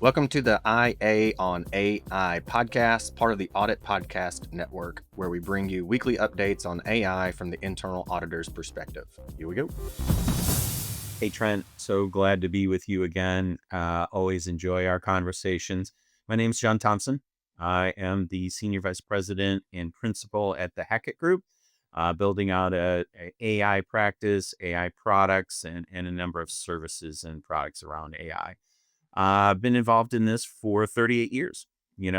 Welcome to the IA on AI podcast, part of the Audit Podcast Network, where we bring you weekly updates on AI from the internal auditor's perspective. Here we go. Hey, Trent, so glad to be with you again. Always enjoy our conversations. My name's John Thompson. I am the Senior Vice President and Principal at the Hackett Group, building out a AI practice, AI products, and a number of services and products around AI. I've been involved in this for 38 years.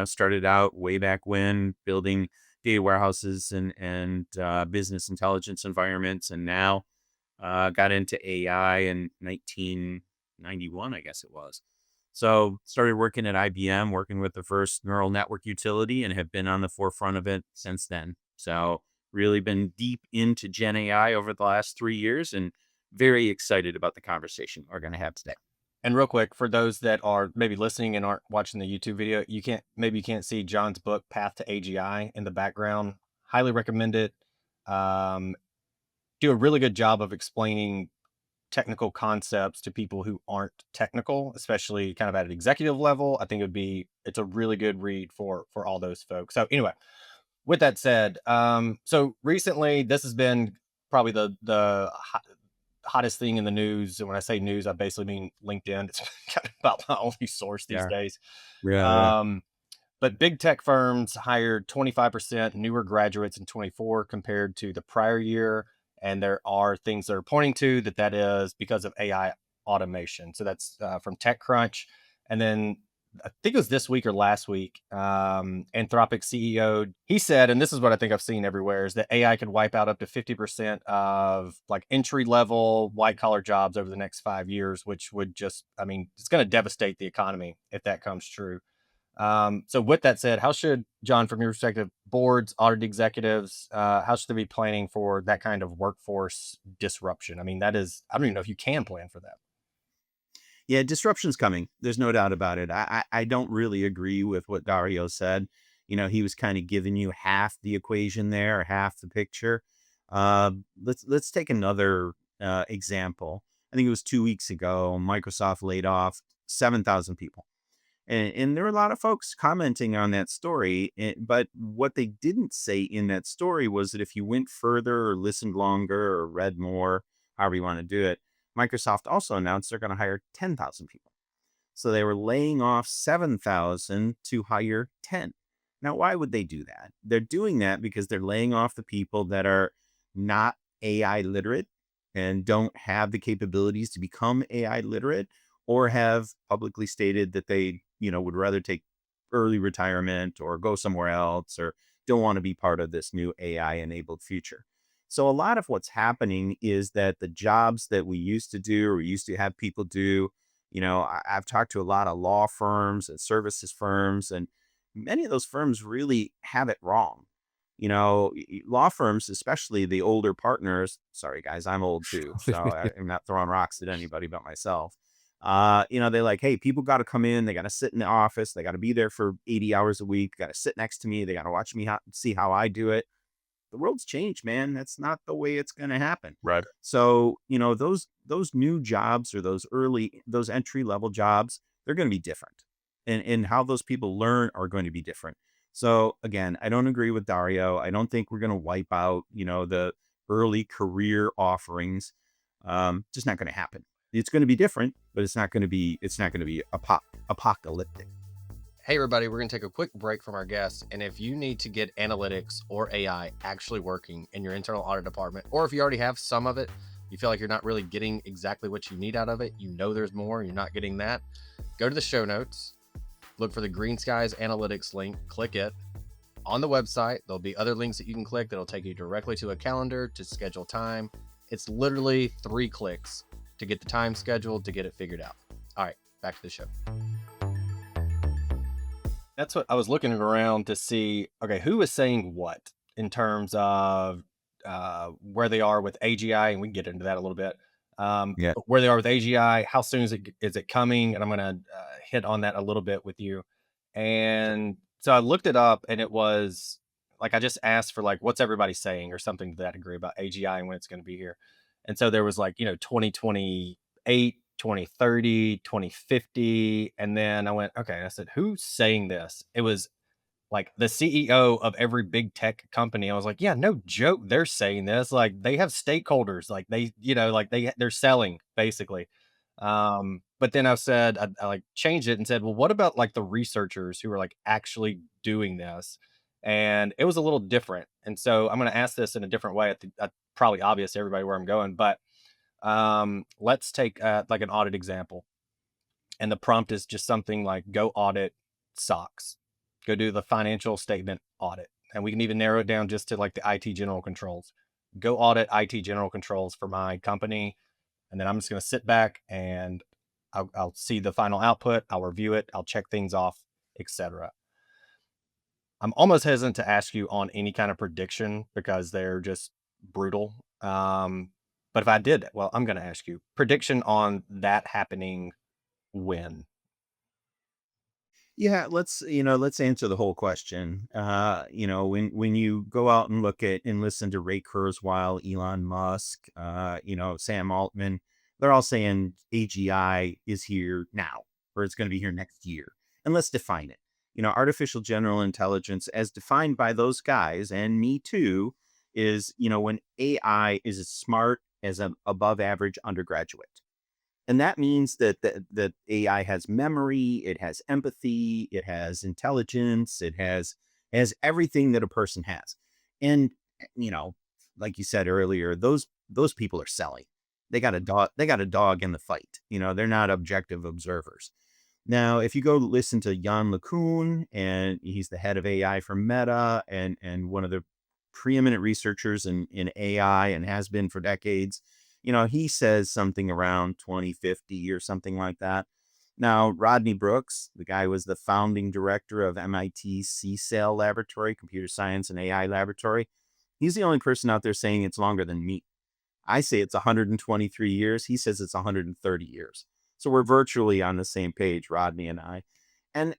Started out way back when building data warehouses and business intelligence environments, and now got into AI in 1991, I guess it was. So started working at IBM, working with the first neural network utility, and have been on the forefront of it since then. So really been deep into Gen AI over the last 3 years, and very excited about the conversation we're going to have today. And real quick, for those that are maybe listening and aren't watching the YouTube video, you can't see John's book, Path to AGI, in the background. Highly recommend it. Do a really good job of explaining technical concepts to people who aren't technical, especially kind of at an executive level. I think it's a really good read for all those folks. So anyway, with that said, so recently this has been probably the hottest thing in the news. And when I say news, I basically mean LinkedIn. It's kind of about my only source these days. Yeah. But big tech firms hired 25% newer graduates in 24 compared to the prior year. And there are things that are pointing to that is because of AI automation. So that's from TechCrunch. And then I think it was this week or last week, Anthropic CEO, he said, and this is what I think I've seen everywhere, is that AI could wipe out up to 50% of like entry level white collar jobs over the next 5 years, which would just, it's going to devastate the economy if that comes true. So with that said, how should, John, from your perspective, boards, audit executives, how should they be planning for that kind of workforce disruption? I don't even know if you can plan for that. Yeah, disruption's coming. There's no doubt about it. I don't really agree with what Dario said. He was kind of giving you half the equation there, or half the picture. Let's take another example. I think it was 2 weeks ago, Microsoft laid off 7,000 people. And there were a lot of folks commenting on that story. But what they didn't say in that story was that if you went further or listened longer or read more, however you want to do it, Microsoft also announced they're going to hire 10,000 people. So they were laying off 7,000 to hire 10. Now, why would they do that? They're doing that because they're laying off the people that are not AI literate and don't have the capabilities to become AI literate, or have publicly stated that they, would rather take early retirement or go somewhere else, or don't want to be part of this new AI enabled future. So a lot of what's happening is that the jobs that we used to do, or we used to have people do, I've talked to a lot of law firms and services firms, and many of those firms really have it wrong. Law firms, especially the older partners, sorry guys, I'm old too, so I'm not throwing rocks at anybody but myself. They're like, hey, people got to come in, they got to sit in the office, they got to be there for 80 hours a week, got to sit next to me, they got to watch me see how I do it. The world's changed, man. That's not the way it's going to happen. Right. So, those new jobs, or those entry level jobs, they're going to be different. And how those people learn are going to be different. So again, I don't agree with Dario. I don't think we're going to wipe out, the early career offerings. Just not going to happen. It's going to be different, but it's not going to be apocalyptic. Hey everybody, we're going to take a quick break from our guests. And if you need to get analytics or AI actually working in your internal audit department, or if you already have some of it, you feel like you're not really getting exactly what you need out of it, there's more, you're not getting that, go to the show notes, look for the Greenskies Analytics link, click it. On the website, there'll be other links that you can click that'll take you directly to a calendar to schedule time. It's literally 3 clicks to get the time scheduled, to get it figured out. All right, back to the show. That's what I was looking around to see. Okay, who is saying what in terms of where they are with AGI, and we can get into that a little bit. Where they are with AGI, how soon is it coming? And I'm going to hit on that a little bit with you. And so I looked it up, and it was like I just asked for like what's everybody saying or something to that degree about AGI and when it's going to be here. And so there was like 2028, 2030, 2050. And then I went, okay, I said, who's saying this? It was like the CEO of every big tech company. I was like, yeah, no joke. They're saying this. Like they have stakeholders, like they, like they're selling basically. But then I said, I like changed it and said, well, what about like the researchers who are like actually doing this? And it was a little different. And so I'm going to ask this in a different way. Probably obvious to everybody where I'm going, but let's take like an audit example. And the prompt is just something like go audit socks, go do the financial statement audit. And we can even narrow it down just to like the IT general controls. Go audit IT general controls for my company. And then I'm just going to sit back and I'll see the final output. I'll review it. I'll check things off, etc. I'm almost hesitant to ask you on any kind of prediction because they're just brutal. But if I did, well, I'm going to ask you prediction on that happening when. Yeah, let's answer the whole question. When you go out and look at and listen to Ray Kurzweil, Elon Musk, Sam Altman, they're all saying AGI is here now, or it's going to be here next year. And let's define it. Artificial general intelligence, as defined by those guys and me too, is when AI is as smart as an above average undergraduate. And that means that AI has memory, it has empathy, it has intelligence, it has everything that a person has. And you know, like you said earlier, those people are selling. They got a dog in the fight. They're not objective observers. Now, if you go listen to Jan LeCun, and he's the head of AI for Meta and one of the preeminent researchers in AI and has been for decades, he says something around 2050 or something like that. Now, Rodney Brooks, the guy who was the founding director of MIT's CSAIL laboratory, computer science and AI laboratory, he's the only person out there saying it's longer than me. I say it's 123 years. He says it's 130 years. So we're virtually on the same page, Rodney and I. And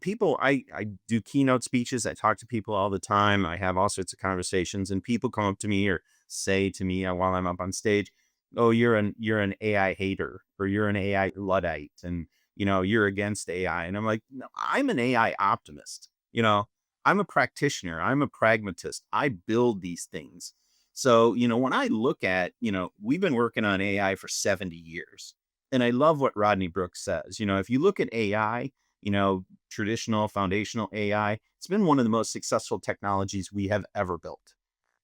people, I do keynote speeches. I talk to people all the time. I have all sorts of conversations, and people come up to me or say to me while I'm up on stage, "Oh, you're an AI hater, or you're an AI luddite, and you're against AI." And I'm like, "No, I'm an AI optimist. I'm a practitioner. I'm a pragmatist. I build these things." So, when I look at, we've been working on AI for 70 years. And I love what Rodney Brooks says. If you look at AI, traditional foundational AI, it's been one of the most successful technologies we have ever built.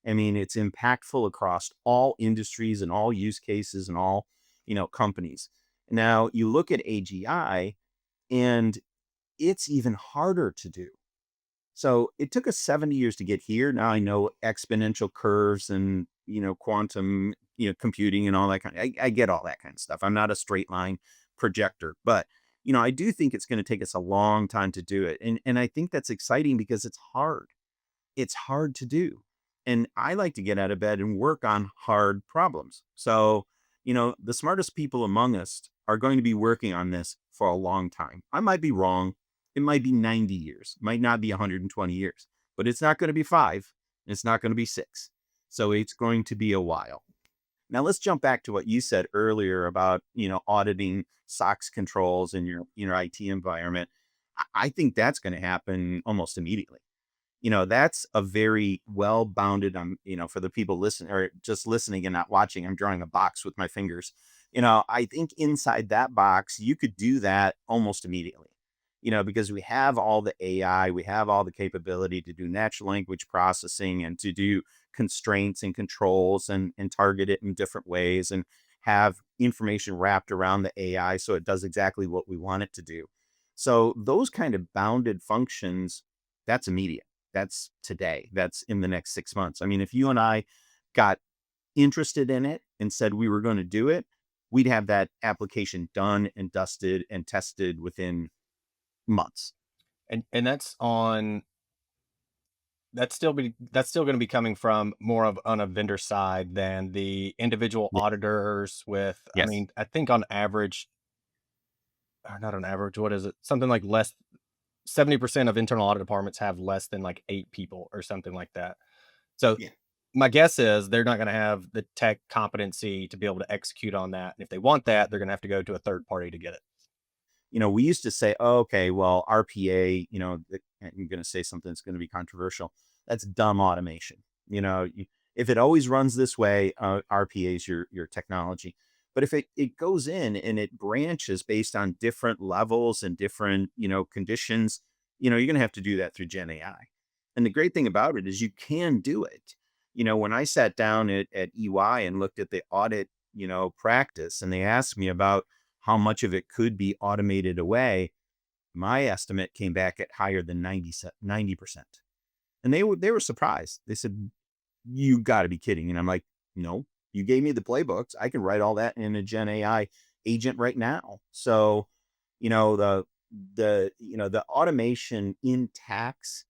I mean, it's impactful across all industries and all use cases and all, companies. Now, you look at AGI, and it's even harder to do. So it took us 70 years to get here. Now I know exponential curves and, quantum, computing and all that I get all that kind of stuff. I'm not a straight line projector, but I do think it's going to take us a long time to do it. And I think that's exciting because it's hard. It's hard to do. And I like to get out of bed and work on hard problems. So, the smartest people among us are going to be working on this for a long time. I might be wrong. It might be 90 years, might not be 120 years, but it's not going to be 5. It's not going to be 6. So it's going to be a while. Now let's jump back to what you said earlier about, auditing SOX controls in your IT environment. I think that's going to happen almost immediately. That's a very well bounded, for the people listening or just listening and not watching, I'm drawing a box with my fingers. I think inside that box, you could do that almost immediately, because we have all the AI, we have all the capability to do natural language processing and to do constraints and controls and target it in different ways and have information wrapped around the AI so it does exactly what we want it to do. So those kind of bounded functions, that's immediate. That's today. That's in the next 6 months. I mean, if you and I got interested in it and said we were going to do it, we'd have that application done and dusted and tested within months. And that's still going to be coming from more of on a vendor side than the individual Yeah. auditors with, I Yes. mean, I think on average, or not on average, what is it? Something like less 70% of internal audit departments have less than like 8 people or something like that. So Yeah. my guess is they're not going to have the tech competency to be able to execute on that. And if they want that, they're going to have to go to a third party to get it. We used to say, oh, okay, well, RPA, I'm going to say something that's going to be controversial. That's dumb automation. If it always runs this way, RPA is your technology. But if it goes in and it branches based on different levels and different, conditions, you're going to have to do that through Gen AI. And the great thing about it is you can do it. When I sat down at EY and looked at the audit, practice, and they asked me about how much of it could be automated away, my estimate came back at higher than 90%. And they were surprised. They said, "You got to be kidding." And I'm like, "No, you gave me the playbooks. I can write all that in a Gen AI agent right now." So, the automation in tax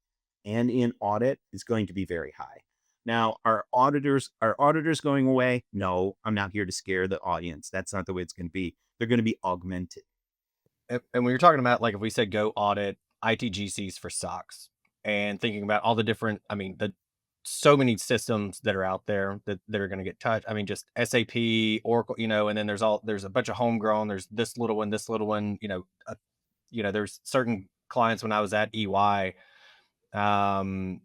and in audit is going to be very high. Now, are auditors going away? No, I'm not here to scare the audience. That's not the way it's going to be. They're going to be augmented. And when you're talking about, like, if we said go audit ITGCs for SOX and thinking about all the different, I mean, the so many systems that are out there that are going to get touched. I mean, just SAP, Oracle, and then there's a bunch of homegrown. There's this little one, there's certain clients when I was at EY, um,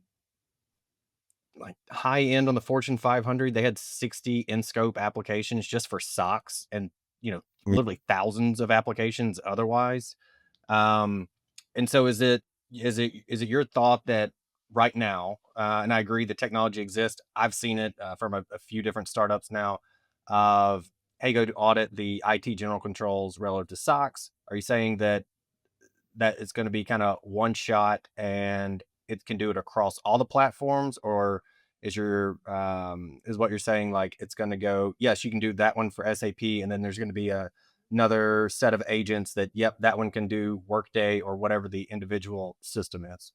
like high end on the Fortune 500, they had 60 in scope applications just for SOX and, Mm. literally thousands of applications otherwise. Um, and so is it your thought that right now, and I agree the technology exists. I've seen it from a few different startups now of, hey, go to audit the IT general controls relative to SOX. Are you saying that it's going to be kind of one shot and it can do it across all the platforms, or is what you're saying, like it's going to go, yes, you can do that one for SAP, and then there's going to be another set of agents that, yep, that one can do Workday or whatever the individual system is.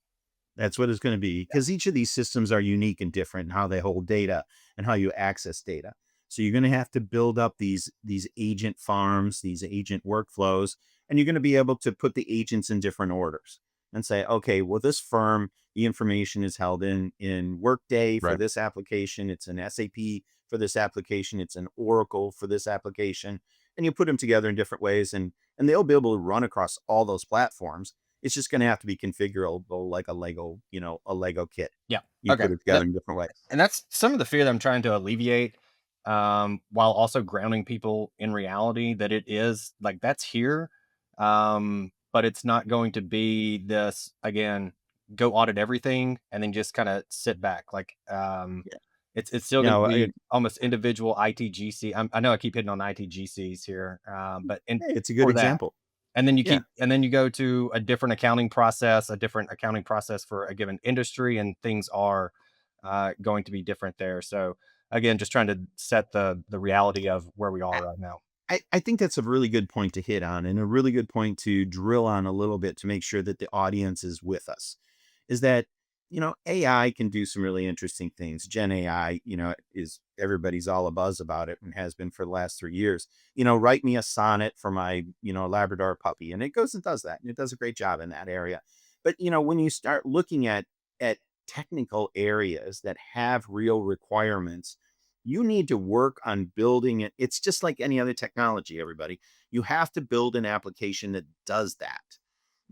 That's what it's going to be, because each of these systems are unique and different in how they hold data and how you access data. So you're going to have to build up these agent farms, these agent workflows, and you're going to be able to put the agents in different orders and say, okay, well, this firm, the information is held in Workday for Right. this application, it's an SAP for this application, it's an Oracle for this application, and you put them together in different ways, and they'll be able to run across all those platforms. It's just going to have to be configurable like a Lego kit. Yeah. You Okay. put it together in different ways. And that's some of the fear that I'm trying to alleviate, while also grounding people in reality that it is like that's here, but it's not going to be this again. Go audit everything and then just kind of sit back. Like, Yeah. it's still You going to know, be almost individual ITGC. I know I keep hitting on ITGCs here, but hey, it's a good for that, example. and Yeah. then you go to a different accounting process for a given industry, and things are going to be different there. So again, just trying to set the reality of where we are I, right now. I think that's a really good point to hit on, and a really good point to drill on a little bit to make sure that the audience is with us. Is that, AI can do some really interesting things. Gen AI, is everybody's all a buzz about it and has been for the last 3 years. Write me a sonnet for my, Labrador puppy. And it goes and does that. And it does a great job in that area. But, when you start looking at technical areas that have real requirements, you need to work on building it. It's just like any other technology, everybody. You have to build an application that does that.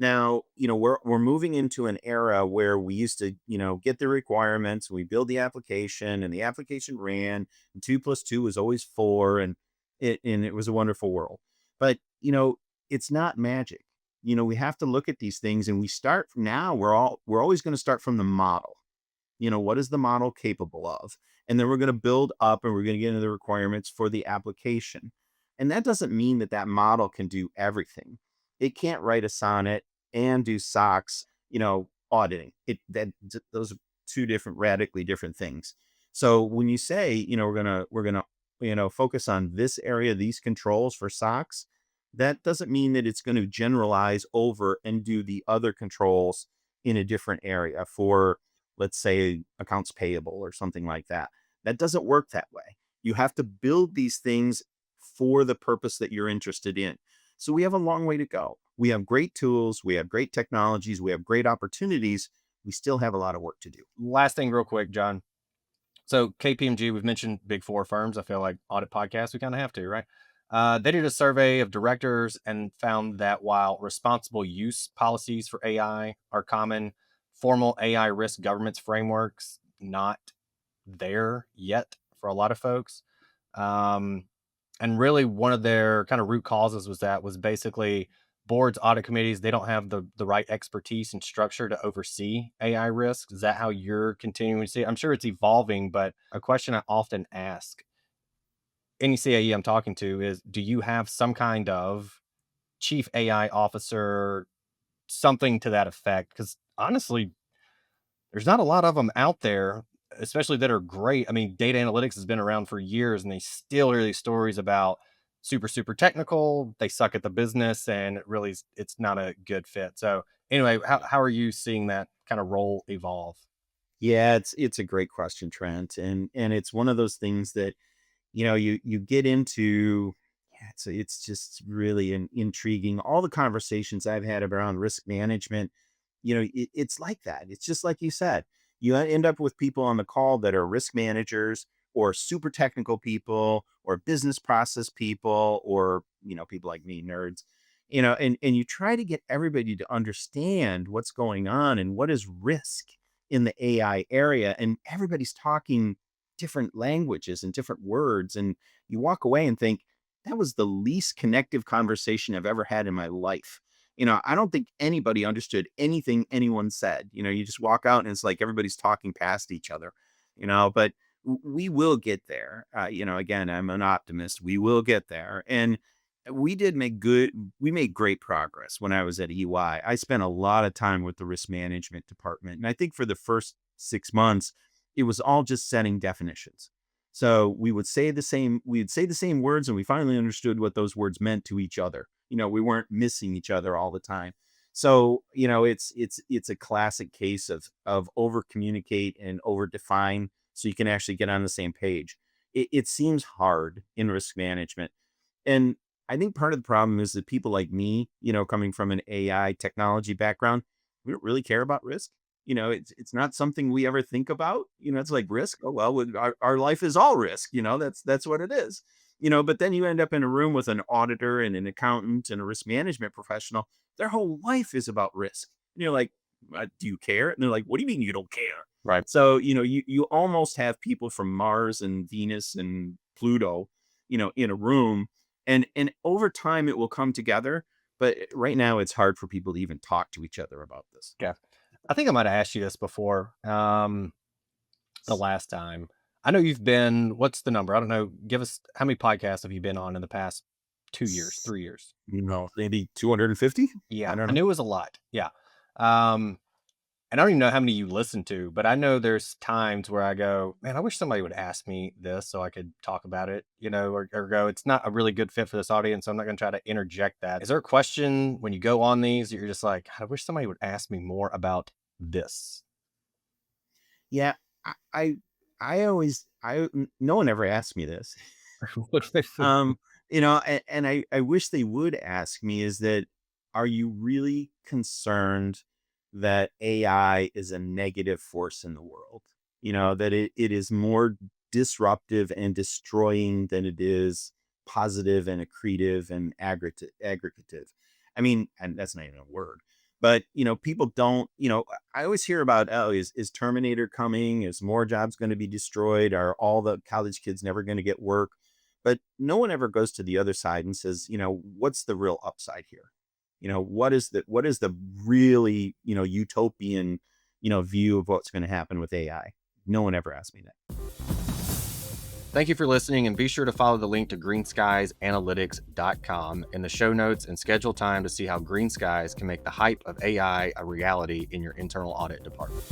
Now, we're moving into an era where we used to, get the requirements, we build the application, and the application ran, and 2 plus 2 was always 4, and it was a wonderful world. But, it's not magic. We have to look at these things, and we start from now, we're always going to start from the model. What is the model capable of? And then we're going to build up, and we're going to get into the requirements for the application. And that doesn't mean that that model can do everything. It can't write a sonnet and do SOX, auditing. Those are two different, radically different things. So when you say, we're gonna focus on this area, these controls for SOX, that doesn't mean that it's going to generalize over and do the other controls in a different area for, let's say, accounts payable or something like that. That doesn't work that way. You have to build these things for the purpose that you're interested in. So we have a long way to go. We have great tools, we have great technologies, we have great opportunities. We still have a lot of work to do. Last thing, real quick, John. So KPMG, we've mentioned big four firms. I feel like Audit Podcast, we kind of have to, right? They did a survey of directors and found that while responsible use policies for AI are common, formal AI risk governance frameworks not there yet for a lot of folks. Um, and really, one of their kind of root causes was basically boards, audit committees, they don't have the right expertise and structure to oversee AI risks. Is that how you're continuing to see it? I'm sure it's evolving, but a question I often ask any CAE I'm talking to is, do you have some kind of chief AI officer, something to that effect? Because honestly, there's not a lot of them out there, especially that are great. I mean, data analytics has been around for years, and they still hear these stories about super technical. They suck at the business, and it's not a good fit. So anyway, how are you seeing that kind of role evolve? Yeah, it's a great question, Trent, and it's one of those things that you get into. Yeah, it's just really intriguing. All the conversations I've had around risk management, it's like that. It's just like you said. You end up with people on the call that are risk managers or super technical people or business process people or people like me, nerds. And you try to get everybody to understand what's going on and what is risk in the AI area, and everybody's talking different languages and different words, and you walk away and think that was the least connective conversation I've ever had in my life. I don't think anybody understood anything anyone said. You just walk out and it's like everybody's talking past each other. But we will get there. Again, I'm an optimist. We will get there. And we made great progress when I was at EY. I spent a lot of time with the risk management department. And I think for the first 6 months, it was all just setting definitions. So we'd say the same words, and we finally understood what those words meant to each other. We weren't missing each other all the time. So, it's a classic case of over communicate and over define so you can actually get on the same page. It seems hard in risk management. And I think part of the problem is that people like me, coming from an AI technology background, we don't really care about risk. It's not something we ever think about. It's like risk. Oh, well, our life is all risk. That's what it is. But then you end up in a room with an auditor and an accountant and a risk management professional. Their whole life is about risk. And you're like, do you care? And they're like, what do you mean you don't care? Right. So, you almost have people from Mars and Venus and Pluto, in a room, and over time it will come together. But right now it's hard for people to even talk to each other about this. Yeah. I think I might have asked you this before. The last time. I know you've been, what's the number? I don't know. Give us, how many podcasts have you been on in the past 2 years, 3 years? Maybe 250. Yeah, I don't I know. knew it was a lot. Yeah. Um, and I don't even know how many you listen to, but I know there's times where I go, man, I wish somebody would ask me this so I could talk about it, or go, it's not a really good fit for this audience, so I'm not going to try to interject that. Is there a question when you go on these, you're just like, I wish somebody would ask me more about this? Yeah, no one ever asked me this. And I wish they would ask me, is that, are you really concerned that AI is a negative force in the world? That it is more disruptive and destroying than it is positive and accretive and aggregative. I mean, and that's not even a word. But people don't. I always hear about, oh, is Terminator coming? Is more jobs going to be destroyed? Are all the college kids never going to get work? But no one ever goes to the other side and says, what's the real upside here? What is the really utopian view of what's going to happen with AI? No one ever asked me that. Thank you for listening, and be sure to follow the link to greenskiesanalytics.com in the show notes and schedule time to see how Green Skies can make the hype of AI a reality in your internal audit department.